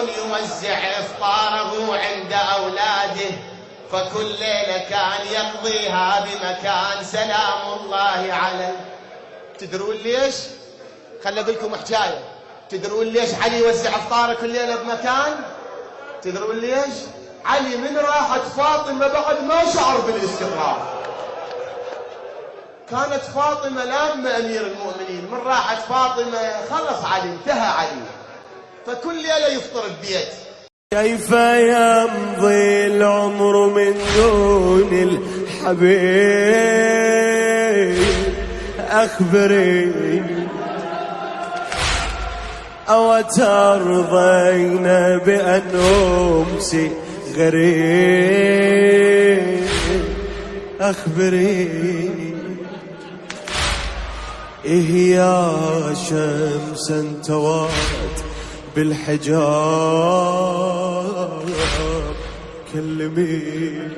يوزع إفطاره عند أولاده، فكل ليلة كان يقضيها بمكان سلام الله عليه. تدرون ليش؟ خلي أقول لكم حكاية. تدرون ليش علي يوزع إفطاره كل ليلة بمكان؟ تدرون ليش؟ علي من راحت فاطمة بعد ما شعر بالاستقرار. كانت فاطمة لامة أمير المؤمنين، من راحت فاطمة خلص علي، انتهى علي، فكل ليلة يفطر ببيت. كيف يمضي العمر من دون الحبيب؟ أخبريني، أو ترضين بأن أمسي غريب؟ أخبريني، إيه يا شمسا توارت بالحجاب؟ كلميني.